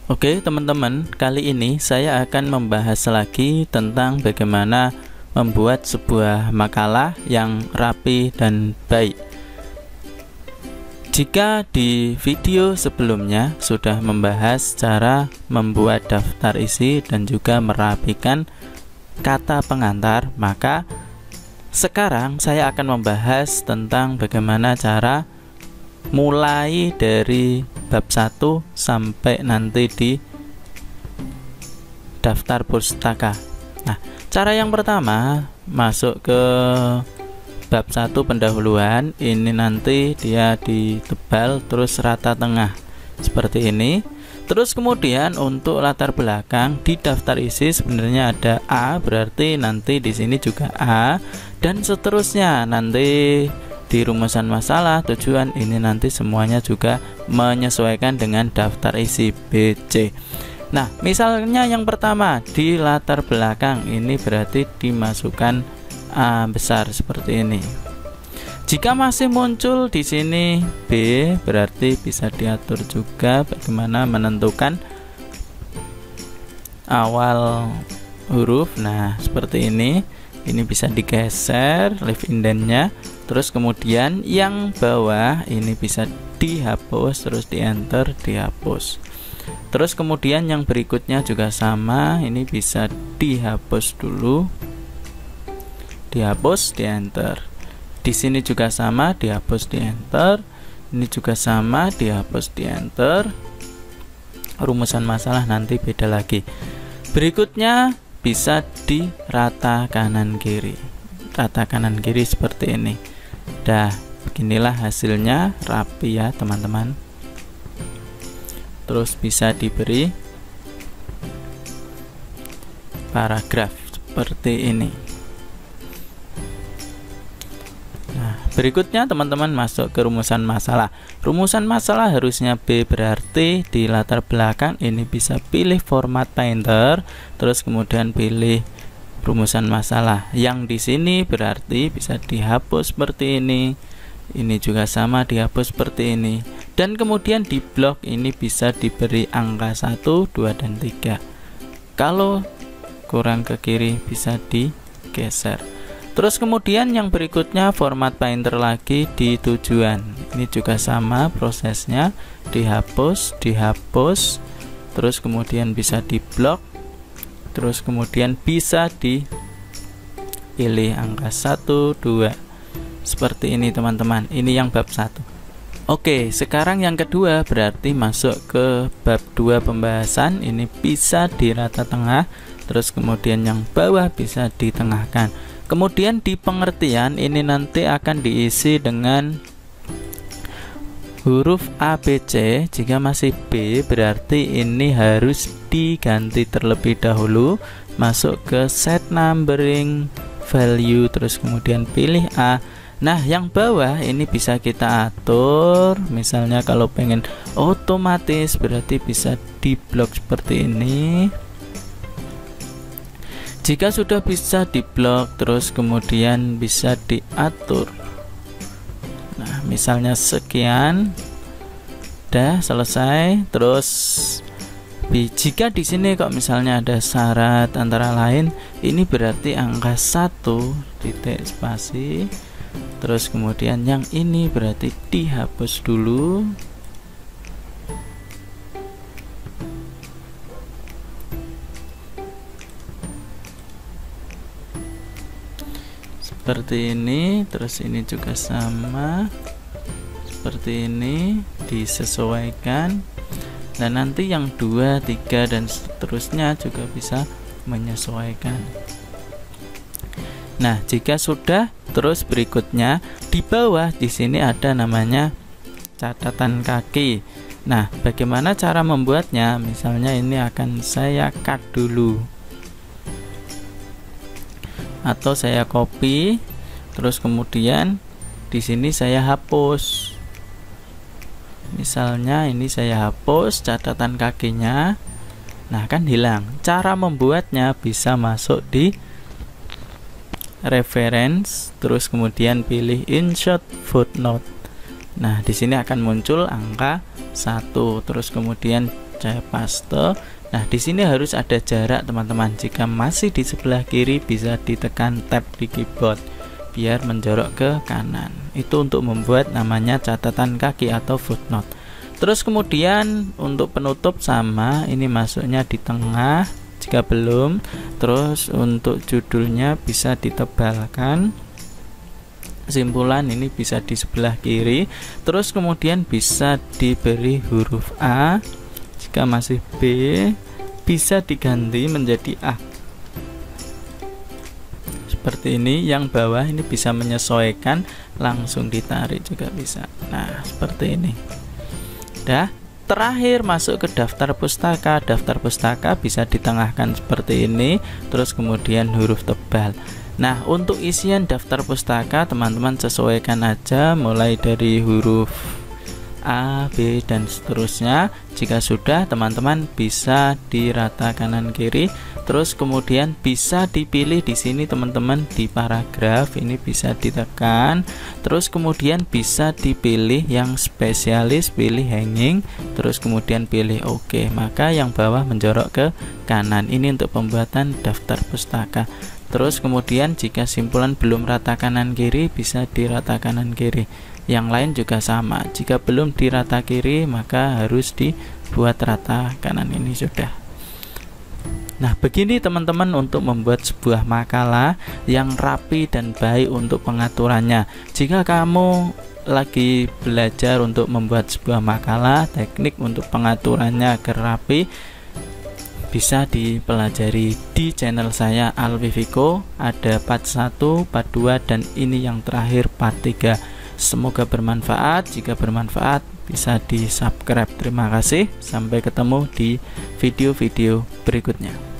Oke teman-teman, kali ini saya akan membahas lagi tentang bagaimana membuat sebuah makalah yang rapi dan baik. Jika di video sebelumnya sudah membahas cara membuat daftar isi dan juga merapikan kata pengantar, maka sekarang saya akan membahas tentang bagaimana cara mulai dari bab 1 sampai nanti di daftar pustaka. Nah, cara yang pertama masuk ke bab 1 pendahuluan. Ini nanti dia ditebal terus rata tengah seperti ini. Terus kemudian untuk latar belakang di daftar isi sebenarnya ada A, berarti nanti di sini juga A, dan seterusnya nanti di rumusan masalah tujuan ini nanti semuanya juga menyesuaikan dengan daftar isi BC. Nah, misalnya yang pertama di latar belakang ini berarti dimasukkan A besar seperti ini. Jika masih muncul di sini B, berarti bisa diatur juga bagaimana menentukan awal huruf. Nah, seperti ini. Ini bisa digeser leave indentnya. Terus kemudian yang bawah ini bisa dihapus, terus di enter, dihapus. Terus kemudian yang berikutnya juga sama, ini bisa dihapus dulu, dihapus, di enter. Di sini juga sama, dihapus, di enter. Ini juga sama, dihapus, di enter. Rumusan masalah nanti beda lagi. Berikutnya bisa di rata kanan kiri, rata kanan kiri seperti ini. Dah, beginilah hasilnya, rapi ya teman-teman. Terus bisa diberi paragraf seperti ini. Nah, berikutnya teman-teman masuk ke rumusan masalah. Rumusan masalah harusnya B, berarti di latar belakang ini bisa pilih format painter, terus kemudian pilih rumusan masalah. Yang di sini berarti bisa dihapus seperti ini. Ini juga sama, dihapus seperti ini. Dan kemudian di blok ini bisa diberi angka 1, 2, dan 3. Kalau kurang ke kiri bisa digeser. Terus kemudian yang berikutnya format painter lagi di tujuan. Ini juga sama prosesnya, dihapus, dihapus, terus kemudian bisa di blok, terus kemudian bisa dipilih angka 1, 2. Seperti ini teman-teman. Ini yang bab 1. Oke, sekarang yang kedua berarti masuk ke bab 2 pembahasan. Ini bisa di rata tengah, terus kemudian yang bawah bisa ditengahkan. Kemudian di pengertian ini nanti akan diisi dengan huruf ABC. Jika masih B berarti ini harus diganti terlebih dahulu. Masuk ke set numbering value, terus kemudian pilih A. Nah, yang bawah ini bisa kita atur. Misalnya kalau pengen otomatis berarti bisa di blok seperti ini. Jika sudah bisa diblok, terus kemudian bisa diatur. Nah, misalnya sekian, udah selesai. Terus jika di sini kok misalnya ada syarat antara lain, ini berarti angka 1 titik spasi. Terus kemudian yang ini berarti dihapus dulu. Seperti ini, terus ini juga sama seperti ini, disesuaikan. Dan nanti yang 2, 3 dan seterusnya juga bisa menyesuaikan. Nah, jika sudah, terus berikutnya di bawah di sini ada namanya catatan kaki. Nah, bagaimana cara membuatnya? Misalnya ini akan saya cut dulu, atau saya copy, terus kemudian di sini saya hapus. Misalnya ini saya hapus catatan kakinya. Nah, kan hilang. Cara membuatnya bisa masuk di reference, terus kemudian pilih insert footnote. Nah, di sini akan muncul angka 1, terus kemudian saya paste. Nah, di sini harus ada jarak teman-teman. Jika masih di sebelah kiri bisa ditekan tab di keyboard biar menjorok ke kanan. Itu untuk membuat namanya catatan kaki atau footnote. Terus kemudian untuk penutup sama, ini masuknya di tengah jika belum. Terus untuk judulnya bisa ditebalkan. Simpulan ini bisa di sebelah kiri. Terus kemudian bisa diberi huruf A. Jika masih B bisa diganti menjadi A seperti ini. Yang bawah ini bisa menyesuaikan, langsung ditarik juga bisa. Nah, seperti ini. Dah, terakhir masuk ke daftar pustaka. Daftar pustaka bisa ditengahkan seperti ini, terus kemudian huruf tebal. Nah, untuk isian daftar pustaka teman-teman sesuaikan aja, mulai dari huruf A, B, dan seterusnya. Jika sudah, teman-teman bisa di rata kanan kiri. Terus kemudian bisa dipilih di sini teman-teman, di paragraf ini bisa ditekan. Terus kemudian bisa dipilih yang spesialis, pilih hanging. Terus kemudian pilih OK. Maka yang bawah menjorok ke kanan. Ini untuk pembuatan daftar pustaka. Terus kemudian jika simpulan belum rata kanan kiri bisa di rata kanan kiri. Yang lain juga sama. Jika belum di rata kiri maka harus dibuat rata kanan. Ini sudah. Nah, begini teman-teman untuk membuat sebuah makalah yang rapi dan baik untuk pengaturannya. Jika kamu lagi belajar untuk membuat sebuah makalah, teknik untuk pengaturannya agar rapi bisa dipelajari di channel saya Alviviko. Ada part 1, part 2, dan ini yang terakhir part 3. Semoga bermanfaat. Jika bermanfaat bisa di subscribe. Terima kasih. Sampai ketemu di video-video berikutnya.